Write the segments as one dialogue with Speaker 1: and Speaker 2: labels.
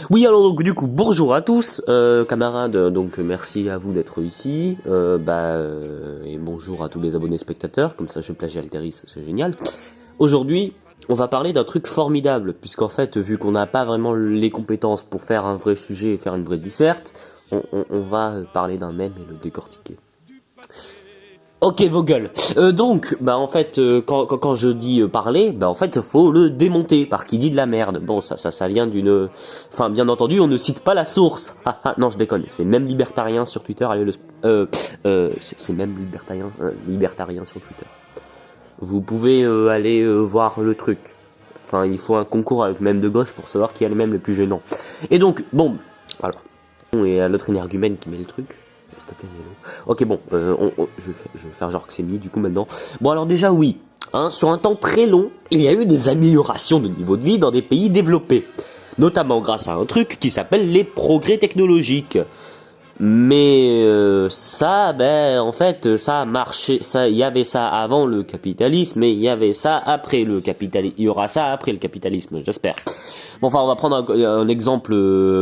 Speaker 1: Oui, alors donc du coup, bonjour à tous, camarades, donc merci à vous d'être ici, et bonjour à tous les abonnés spectateurs, comme ça je plagie Alteris, c'est génial. Aujourd'hui, on va parler d'un truc formidable, puisqu'en fait, vu qu'on n'a pas vraiment les compétences pour faire un vrai sujet et faire une vraie disserte, on va parler d'un mème et le décortiquer. Ok, vos gueules. Donc, en fait, quand je dis parler, en fait, faut le démonter parce qu'il dit de la merde. Bon, ça vient d'une. Enfin, bien entendu, on ne cite pas la source. Ah, ah, non, je déconne. C'est même libertarien sur Twitter. Allez c'est même libertarien sur Twitter. Vous pouvez aller voir le truc. Enfin, il faut un concours avec même de gauche pour savoir qui a le même le plus gênant. Et donc, bon, alors, et à l'autre énergumène qui met le truc. S'il te plaît, Mélo. Ok, bon, je vais faire genre que c'est mis du coup maintenant. Bon, alors déjà, oui. Hein, sur un temps très long, il y a eu des améliorations de niveau de vie dans des pays développés. Notamment grâce à un truc qui s'appelle les progrès technologiques. Mais ça, en fait, ça a marché. Ça, il y avait ça avant le capitalisme, et il y avait ça après le capitalisme. Il y aura ça après le capitalisme, j'espère. Bon, enfin, on va prendre un exemple.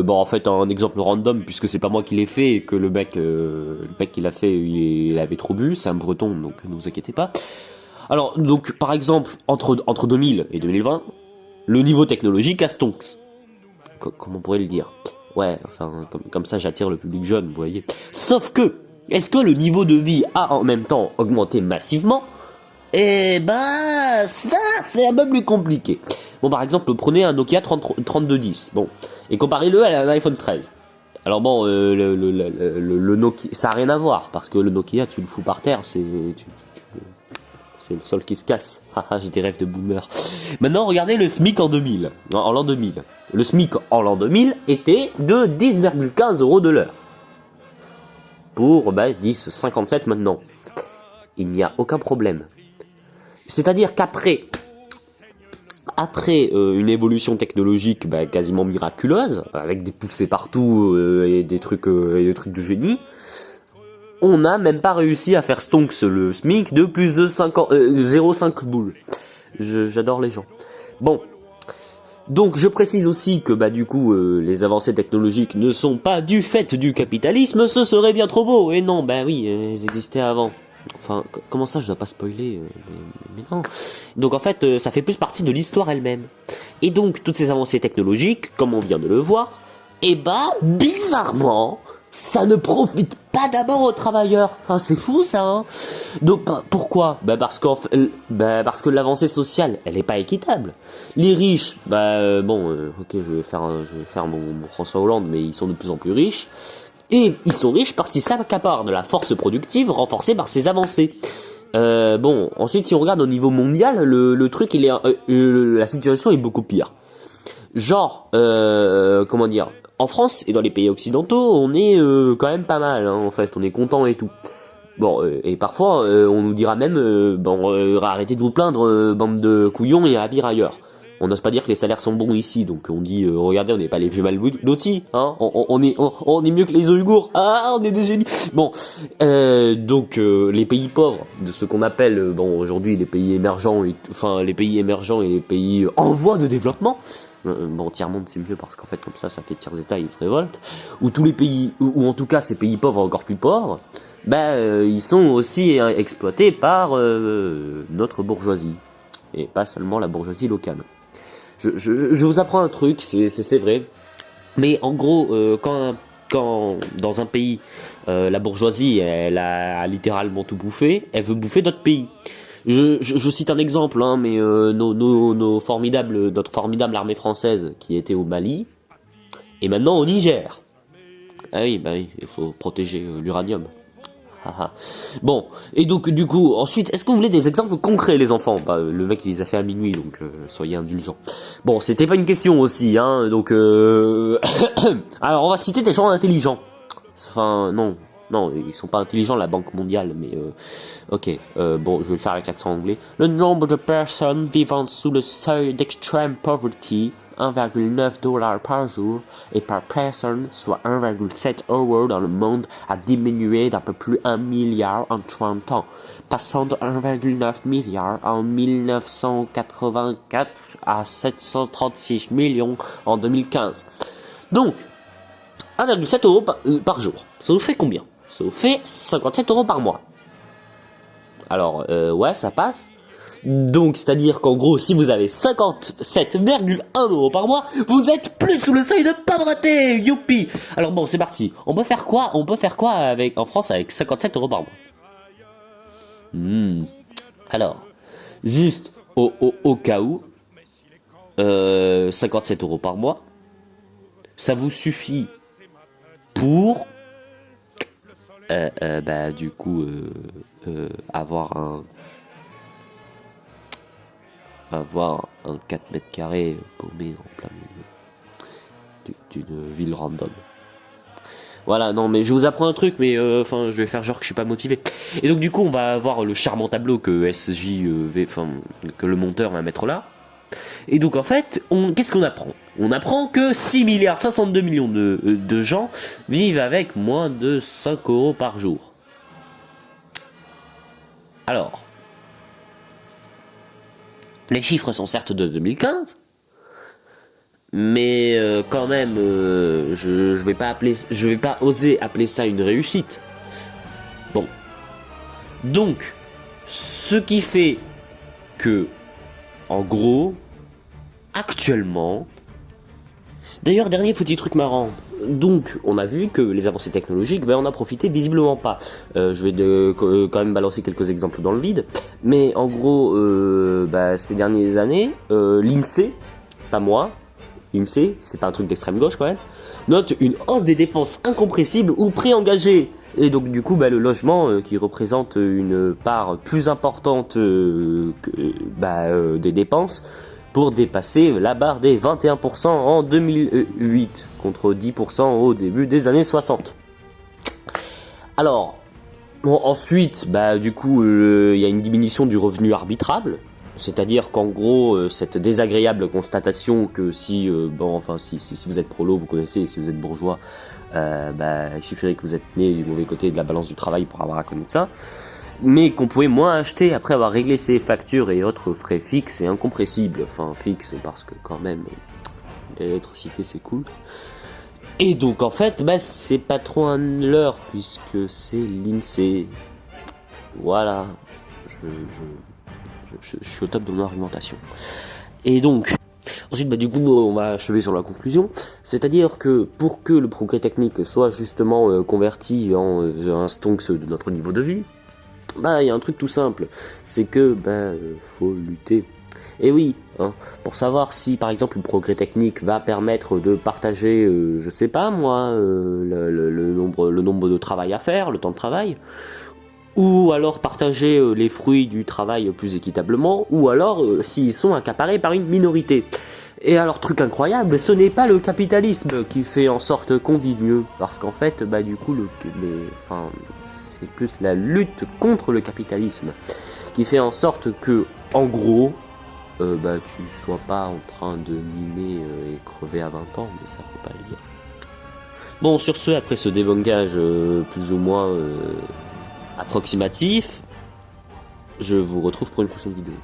Speaker 1: En fait, un exemple random puisque c'est pas moi qui l'ai fait et que le mec qui l'a fait, il avait trop bu. C'est un Breton, donc ne vous inquiétez pas. Alors, donc, par exemple, entre 2000 et 2020, le niveau technologique a stonks. Comment on pourrait le dire? Ouais, enfin, comme ça j'attire le public jeune, vous voyez. Sauf que, est-ce que le niveau de vie a en même temps augmenté massivement? Ça, c'est un peu plus compliqué. Bon, par exemple, prenez un Nokia 3210, bon, et comparez-le à un iPhone 13. Alors bon, le Nokia, ça a rien à voir, parce que le Nokia, tu le fous par terre, c'est le sol qui se casse. Haha, j'ai des rêves de boomer. Maintenant, regardez le SMIC en 2000. En l'an 2000. Le SMIC en l'an 2000 était de 10,15 € de l'heure. Pour 10,57 maintenant. Il n'y a aucun problème. C'est-à-dire qu'après une évolution technologique quasiment miraculeuse, avec des poussées partout et des trucs de génie, on n'a même pas réussi à faire stonks le SMIC de plus de 0,5 boules. J'adore les gens. Bon. Donc je précise aussi que du coup les avancées technologiques ne sont pas du fait du capitalisme, ce serait bien trop beau. Et non, oui, elles existaient avant. Enfin, comment ça je dois pas spoiler mais non. Donc en fait, ça fait plus partie de l'histoire elle-même. Et donc toutes ces avancées technologiques, comme on vient de le voir, bizarrement, ça ne profite pas d'abord aux travailleurs. Ah, c'est fou ça, hein. Donc pourquoi parce que l'avancée sociale, elle est pas équitable. Les riches, ok, je vais faire mon François Hollande, mais ils sont de plus en plus riches. Et ils sont riches parce qu'ils s'accaparent de la force productive renforcée par ces avancées. Ensuite, si on regarde au niveau mondial, le truc, la situation est beaucoup pire. Genre, comment dire, en France et dans les pays occidentaux, on est quand même pas mal, hein, en fait, on est content et tout. Bon, et parfois, on nous dira même, arrêtez de vous plaindre, bande de couillons, il y a pire ailleurs. On n'ose pas dire que les salaires sont bons ici, donc on dit, regardez, on n'est pas les plus mal lotis, hein, on est mieux que les Ouïghours, on est des génies. Bon, les pays pauvres, de ce qu'on appelle, aujourd'hui les pays émergents, les pays émergents et les pays en voie de développement, tiers-monde c'est mieux parce qu'en fait comme ça fait tiers-état, ils se révoltent, ou tous les pays, ou en tout cas ces pays pauvres encore plus pauvres, ils sont aussi exploités par notre bourgeoisie, et pas seulement la bourgeoisie locale. Je vous apprends un truc, c'est vrai, mais en gros, quand dans un pays, la bourgeoisie, elle a littéralement tout bouffé, elle veut bouffer d'autres pays. Je cite un exemple, hein, mais notre formidable armée française qui était au Mali, et maintenant au Niger. Ah oui, il faut protéger l'uranium. Bon, et donc du coup, ensuite, est-ce que vous voulez des exemples concrets, les enfants? Le mec il les a fait à minuit, donc soyez indulgents. Bon, c'était pas une question aussi, hein, donc alors on va citer des gens intelligents. Enfin, non, ils sont pas intelligents, la Banque mondiale, mais ok, je vais le faire avec l'accent anglais. Le nombre de personnes vivant sous le seuil d'extrême pauvreté, 1,9 $ par jour et par personne, soit 1,7 € dans le monde, a diminué d'à peu plus 1 milliard en 30 ans, passant de 1,9 milliard en 1984 à 736 millions en 2015. Donc, 1,7 euros par jour. Ça vous fait combien? Ça vous fait 57 euros par mois. Alors, ouais, ça passe. Donc, c'est-à-dire qu'en gros, si vous avez 57,1 euros par mois, vous êtes plus sous le seuil de pauvreté. Youpi. Alors bon, c'est parti. On peut faire quoi en France avec 57 euros par mois? Alors, juste au cas où, 57 euros par mois, ça vous suffit pour du coup avoir un 4 mètres carrés paumé en plein milieu d'une ville random. Voilà, non mais je vous apprends un truc, mais je vais faire genre que je suis pas motivé. Et donc du coup on va avoir le charmant tableau que que le monteur va mettre là. Et donc en fait, qu'est-ce qu'on apprend? On apprend que 6 milliards 62 millions de gens vivent avec moins de 5 euros par jour. Alors, les chiffres sont certes de 2015, mais quand même, je vais pas oser appeler ça une réussite. Bon, donc, ce qui fait que, en gros, actuellement, d'ailleurs, dernier petit truc marrant. Donc, on a vu que les avancées technologiques, on a profité visiblement pas. Je vais quand même balancer quelques exemples dans le vide. Mais en gros, ces dernières années, l'INSEE, pas moi, l'INSEE, c'est pas un truc d'extrême gauche quand même, note une hausse des dépenses incompressibles ou préengagées. Et donc du coup, le logement qui représente une part plus importante des dépenses, pour dépasser la barre des 21% en 2008, contre 10% au début des années 60. Alors, ensuite, du coup, il y a une diminution du revenu arbitrable, c'est-à-dire qu'en gros, cette désagréable constatation que si vous êtes prolo, vous connaissez, si vous êtes bourgeois, il suffirait que vous êtes né du mauvais côté de la balance du travail pour avoir à connaître ça, mais qu'on pouvait moins acheter après avoir réglé ses factures et autres frais fixes et incompressibles. Enfin, fixes parce que quand même, l'électricité c'est cool. Et donc en fait, c'est pas trop un leurre puisque c'est l'INSEE. Voilà, je suis au top de mon argumentation. Et donc, ensuite, du coup, on va achever sur la conclusion. C'est-à-dire que pour que le progrès technique soit justement converti en un stonks de notre niveau de vie, il y a un truc tout simple, c'est que faut lutter. Et oui, pour savoir si par exemple le progrès technique va permettre de partager, je sais pas moi, le nombre de travail à faire, le temps de travail, ou alors partager les fruits du travail plus équitablement, ou alors s'ils sont accaparés par une minorité. Et alors, truc incroyable, ce n'est pas le capitalisme qui fait en sorte qu'on vit mieux, parce qu'en fait, du coup, c'est plus la lutte contre le capitalisme qui fait en sorte que, en gros, tu sois pas en train de miner et crever à 20 ans, mais ça faut pas le dire. Bon, sur ce, après ce débunkage plus ou moins approximatif, je vous retrouve pour une prochaine vidéo.